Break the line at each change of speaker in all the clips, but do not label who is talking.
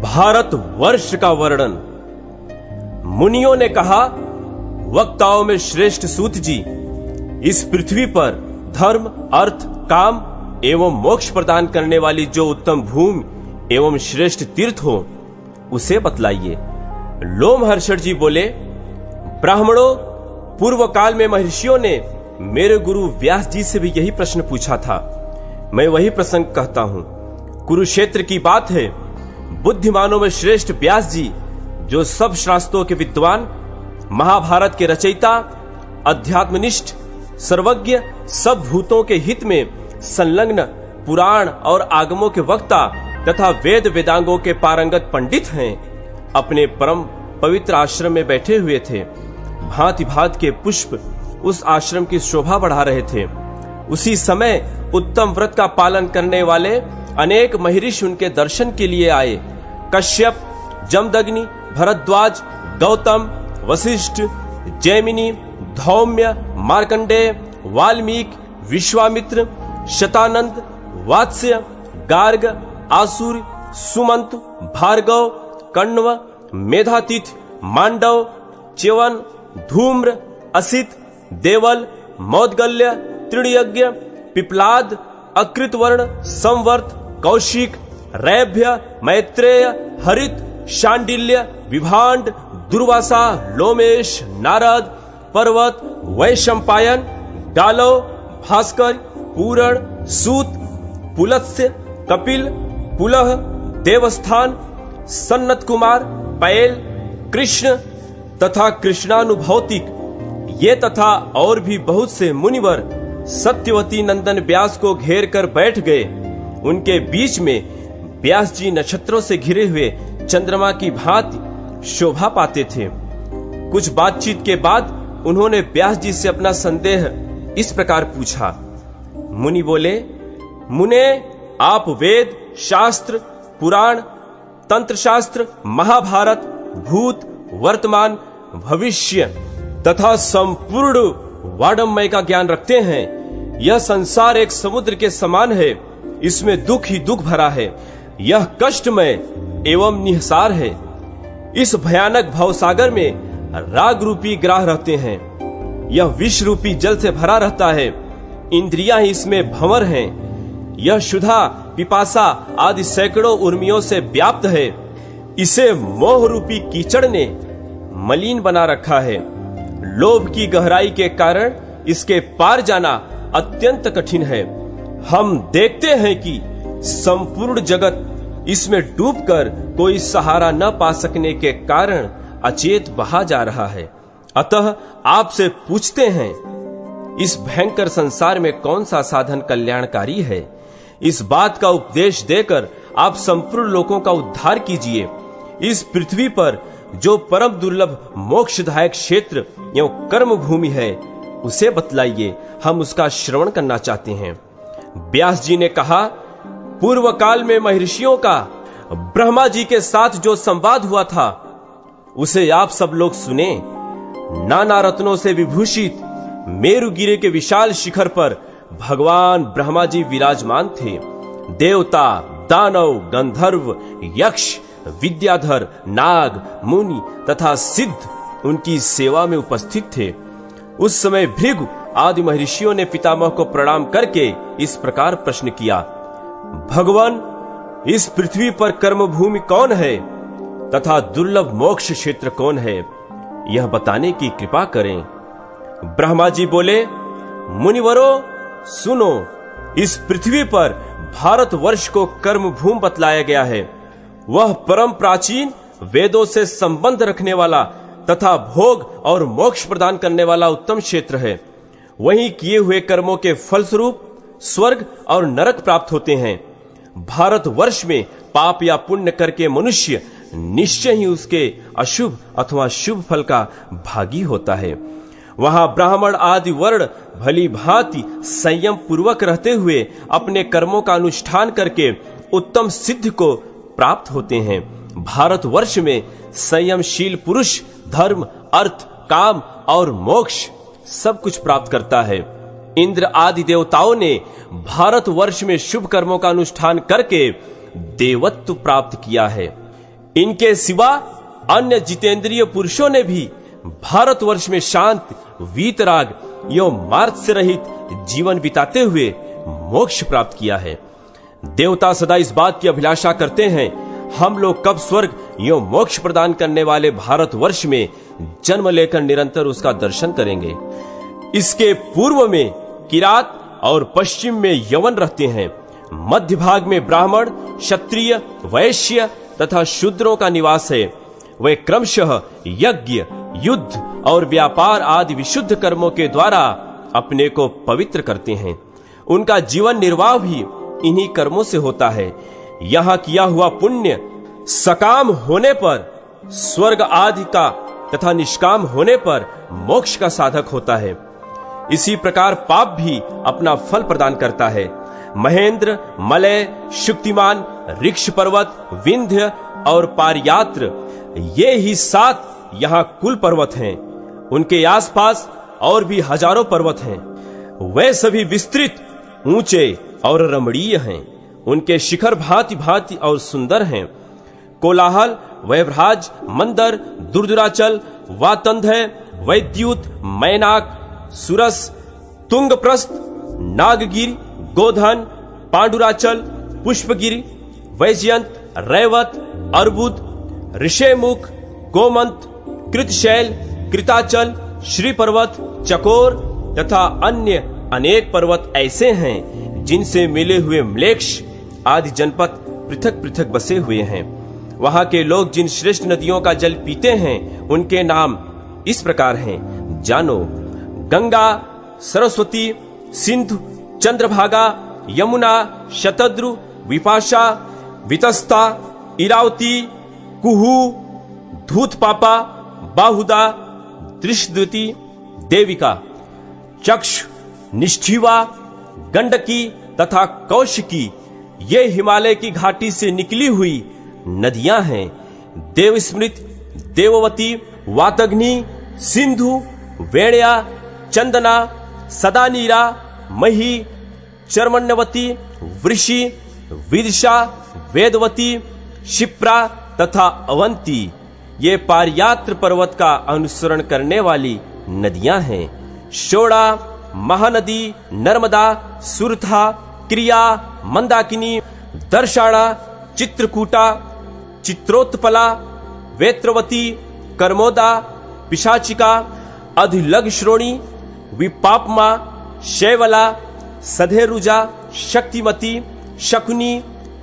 भारत वर्ष का वर्णन। मुनियों ने कहा, वक्ताओं में श्रेष्ठ सूत जी, इस पृथ्वी पर धर्म, अर्थ, काम एवं मोक्ष प्रदान करने वाली जो उत्तम भूमि एवं श्रेष्ठ तीर्थ हो उसे बतलाइए। लोमहर्षण जी बोले, ब्राह्मणों, पूर्व काल में महर्षियों ने मेरे गुरु व्यास जी से भी यही प्रश्न पूछा था। मैं वही प्रसंग कहता हूं। कुरुक्षेत्र की बात है। बुद्धिमानों में श्रेष्ठ व्यास जी, जो सब शास्त्रों के विद्वान, महाभारत के रचयिता, अध्यात्मनिष्ठ, सर्वज्ञ, सब भूतों के हित में संलग्न, पुराण और आगमों के वक्ता तथा वेद वेदांगों के पारंगत पंडित हैं, अपने परम पवित्र आश्रम में बैठे हुए थे। भांति भांति के पुष्प उस आश्रम की शोभा बढ़ा रहे थे। उसी समय उत्तम व्रत का पालन करने वाले अनेक महर्षि उनके दर्शन के लिए आए। कश्यप, जमदग्नि, भरद्वाज, गौतम, वशिष्ठ, जैमिनी, धौम्य, मार्कंडेय, वाल्मीकि, विश्वामित्र, शतानंद, वात्स्य, गार्ग, आसुर, सुमंत, भार्गव, कण्व, मेधातिथि, मांडव, च्यवन, धूम्र, असित, देवल, मौद्गल्य, तृणयज्ञ, पिप्लाद, अकृतवर्ण, संवर्त, कौशिक, रैभ्य, मैत्रेय, हरित, शांडिल्य, विभांड, दुर्वासा, लोमेश, नारद, पर्वत, वैशंपायन, गालव, भास्कर, पूरण, सूत, पुलत्स्य, कपिल, पुलह, देवस्थान, सन्नत कुमार, पैल, कृष्ण तथा कृष्णानुभौतिक, ये तथा और भी बहुत से मुनिवर सत्यवती नंदन व्यास को घेर कर बैठ गए। उनके बीच में व्यास जी नक्षत्रों से घिरे हुए चंद्रमा की भांति शोभा पाते थे। कुछ बातचीत के बाद उन्होंने व्यास जी से अपना संदेह इस प्रकार पूछा। मुनि बोले, मुने, आप वेद, शास्त्र, पुराण, तंत्र शास्त्र, महाभारत, भूत, वर्तमान, भविष्य तथा संपूर्ण वाङ्मय का ज्ञान रखते हैं। यह संसार एक समुद्र के समान है। इसमें दुख ही दुख भरा है। यह कष्टमय एवं निहसार है। इस भयानक भवसागर में राग रूपी ग्राह रहते हैं। यह विष रूपी जल से भरा रहता है। इंद्रियां ही इसमें भंवर हैं। यह क्षुधा, पिपासा आदि सैकड़ों उर्मियों से व्याप्त है। इसे मोह रूपी कीचड़ ने मलिन बना रखा है। लोभ की गहराई के कारण इसके पार जाना अत्यंत कठिन है। हम देखते हैं कि संपूर्ण जगत इसमें डूबकर कोई सहारा न पा सकने के कारण अचेत बहा जा रहा है। अतः आपसे पूछते हैं, इस भयंकर संसार में कौन सा साधन कल्याणकारी है? इस बात का उपदेश देकर आप संपूर्ण लोगों का उद्धार कीजिए। इस पृथ्वी पर जो परम दुर्लभ मोक्षदायक क्षेत्र एवं कर्म भूमि है उसे बतलाइए, हम उसका श्रवण करना चाहते हैं। व्यास जी ने कहा, पूर्व काल में महर्षियों का ब्रह्मा जी के साथ जो संवाद हुआ था उसे आप सब लोग सुने। नाना रत्नों से विभूषित मेरुगिरी के विशाल शिखर पर भगवान ब्रह्मा जी विराजमान थे। देवता, दानव, गंधर्व, यक्ष, विद्याधर, नाग, मुनि तथा सिद्ध उनकी सेवा में उपस्थित थे। उस समय भृगु आदि महर्षियों ने पितामह को प्रणाम करके इस प्रकार प्रश्न किया, भगवान, इस पृथ्वी पर कर्म भूमि कौन है तथा दुर्लभ मोक्ष क्षेत्र कौन है? यह बताने की कृपा करें। ब्रह्मा जी बोले, मुनिवरों, सुनो, इस पृथ्वी पर भारतवर्ष को कर्म भूमि बतलाया गया है। वह परम प्राचीन, वेदों से संबंध रखने वाला तथा भोग और मोक्ष प्रदान करने वाला उत्तम क्षेत्र है। वहीं किए हुए कर्मों के फलस्वरूप स्वर्ग और नरक प्राप्त होते हैं। भारतवर्ष में पाप या पुण्य करके मनुष्य निश्चय ही उसके अशुभ अथवा शुभ फल का भागी होता है। वहां ब्राह्मण आदि वर्ण भली भांति संयम पूर्वक रहते हुए अपने कर्मों का अनुष्ठान करके उत्तम सिद्धि को प्राप्त होते हैं। भारतवर्ष में संयमशील पुरुष धर्म, अर्थ, काम और मोक्ष सब कुछ प्राप्त करता है। इंद्र आदि देवताओं ने भारतवर्ष में शुभ कर्मों का अनुष्ठान करके देवत्व प्राप्त किया है। इनके सिवा अन्य जितेंद्रिय पुरुषों ने भी भारतवर्ष में शांत, वीतराग एवं मार्ग से रहित जीवन बिताते हुए मोक्ष प्राप्त किया है। देवता सदा इस बात की अभिलाषा करते हैं, हम लोग कब स्वर्ग एवं मोक्ष प्रदान करने वाले भारतवर्ष में जन्म लेकर निरंतर उसका दर्शन करेंगे। इसके पूर्व में किरात और पश्चिम में यवन रहते हैं। मध्य भाग में ब्राह्मण, क्षत्रिय, वैश्य तथा शूद्रों का निवास है। वे क्रमशः यज्ञ, युद्ध और व्यापार आदि विशुद्ध कर्मों के द्वारा अपने को पवित्र करते हैं। उनका जीवन निर्वाह भी इन्हीं कर्मों से होता है। यहाँ किया हुआ पुण्य सकाम होने पर स्वर्ग आदि का तथा निष्काम होने पर मोक्ष का साधक होता है। इसी प्रकार पाप भी अपना फल प्रदान करता है। महेंद्र, मलय, शुक्तिमान, ऋक्ष पर्वत, विंध्य और पारयात्र ये ही 7 यहाँ कुल पर्वत हैं। उनके आसपास और भी हजारों पर्वत हैं। वे सभी विस्तृत, ऊंचे और रमणीय हैं। उनके शिखर भांति भांति और सुंदर हैं। कोलाहल, वैभराज, मंदर, दुर्दुराचल, वातंधय, वैद्युत, मैनाक, सुरस, तुंगप्रस्थ, नागगिरि, गोधन, पांडुराचल, पुष्पगिरि, वैजयंत, रैवत, अर्बुद, ऋषेमुख, गोमंत, कृतशैल, कृताचल, श्री पर्वत, चकोर तथा अन्य अनेक पर्वत ऐसे हैं जिनसे मिले हुए म्लेक्ष आदि जनपद पृथक पृथक बसे हुए हैं। वहां के लोग जिन श्रेष्ठ नदियों का जल पीते हैं उनके नाम इस प्रकार हैं, जानो। गंगा, सरस्वती, सिंधु, चंद्रभागा, यमुना, शतद्रु, विपाशा, वितस्ता, इरावती, कुहू, धूतपापा, बाहुदा, दृष्टद्युति, देविका, चक्ष, निष्ठिवा, गंडकी तथा कौशिकी ये हिमालय की घाटी से निकली हुई नदियां हैं। देवस्मृत, देववती, वातग्नि, सिंधु, वेण्या, चंदना, सदानीरा, मही, चर्मण्यवती, वृषि, विदिशा, वेदवती, शिप्रा तथा अवंती ये पारयात्र पर्वत का अनुसरण करने वाली नदियां हैं। शोड़ा, महानदी, नर्मदा, सुरथा, क्रिया, मंदाकिनी, दर्शाना, चित्रकूटा, चित्रोत्पला, वेत्रवती, कर्मोदा, पिशाचिका, अधिलघश्रोणी, विपापमा, शैवला, सधेरुजा, शक्तिमती, शकुनी,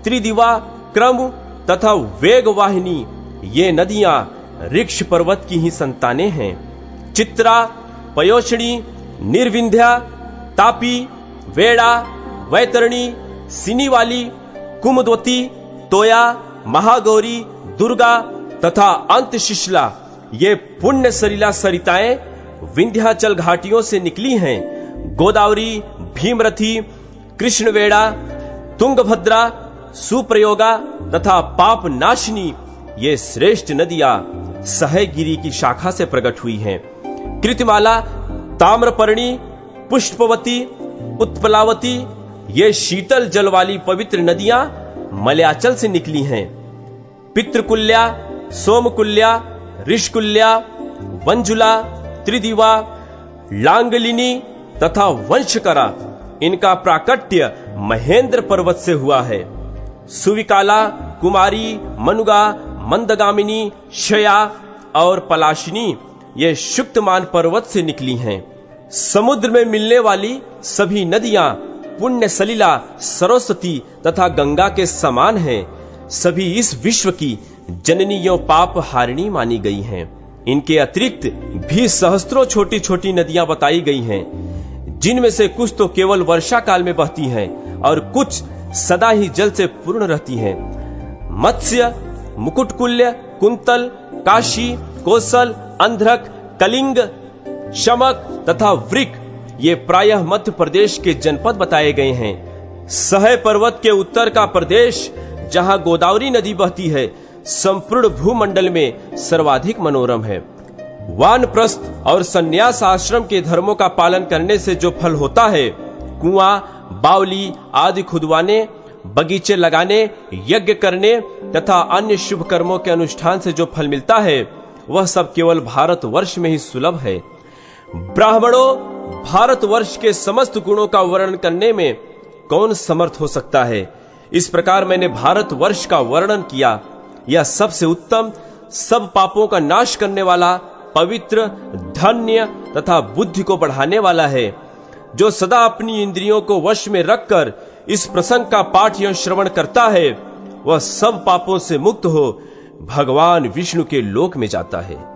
त्रिदिवा, क्रम तथा वेगवाहिनी ये नदियां ऋक्ष पर्वत की ही संतानें हैं। चित्रा, पयोषणी, निर्विंध्या, तापी, वेड़ा, वैतरणी, सिनीवाली, कुमुदवती, तोया, महागौरी, दुर्गा तथा अंतशिशला ये पुण्य सलिला सरिताएं विंध्याचल घाटियों से निकली हैं। गोदावरी, भीमरथी, कृष्णवेड़ा, तुंगभद्रा, सुप्रयोगा तथा पाप नाशिनी ये श्रेष्ठ नदियां सहगिरी की शाखा से प्रकट हुई हैं। कृतमाला, ताम्रपर्णी, पुष्पवती, उत्पलावती ये शीतल जल वाली पवित्र नदियां मलयाचल से निकली हैं। पितृकुल्या, सोमकुल्या, ऋषकुल्या, वंजुला, त्रिदिवा, लांगलिनी तथा वंशकरा इनका प्राकट्य महेंद्र पर्वत से हुआ है। सुविकाला, कुमारी, मनुगा, मंदगामिनी, शया और पलाशिनी ये शुक्तमान पर्वत से निकली हैं। समुद्र में मिलने वाली सभी नदियां पुण्य सलिला, सरस्वती तथा गंगा के समान हैं। सभी इस विश्व की जननियों पाप हारिणी मानी गई हैं। इनके अतिरिक्त भी सहस्त्रों छोटी छोटी नदियां बताई गई हैं, जिनमें से कुछ तो केवल वर्षा काल में बहती हैं और कुछ सदा ही जल से पूर्ण रहती हैं। मत्स्य, मुकुटकुल्य, कुंतल, काशी, कोसल, अंध्रक, कलिंग, शमक तथा वृक ये प्रायः मध्य प्रदेश के जनपद बताए गए हैं। सह पर्वत के उत्तर का प्रदेश जहां गोदावरी नदी बहती है संपूर्ण भूमंडल में सर्वाधिक मनोरम है। वानप्रस्थ और संन्यास आश्रम के धर्मों का पालन करने से जो फल होता है, कुआं, बावली आदि खुदवाने, बगीचे लगाने, यज्ञ करने तथा अन्य शुभ कर्मों के अनुष्ठान से जो फल मिलता है वह सब केवल भारतवर्ष में ही सुलभ है। ब्राह्मणों, भारतवर्ष के समस्त गुणों का वर्णन करने में कौन समर्थ हो सकता है? इस प्रकार मैंने भारतवर्ष का वर्णन किया। यह सबसे उत्तम, सब पापों का नाश करने वाला, पवित्र, धन्य तथा बुद्धि को बढ़ाने वाला है। जो सदा अपनी इंद्रियों को वश में रखकर इस प्रसंग का पाठ एवं श्रवण करता है वह सब पापों से मुक्त हो भगवान विष्णु के लोक में जाता है।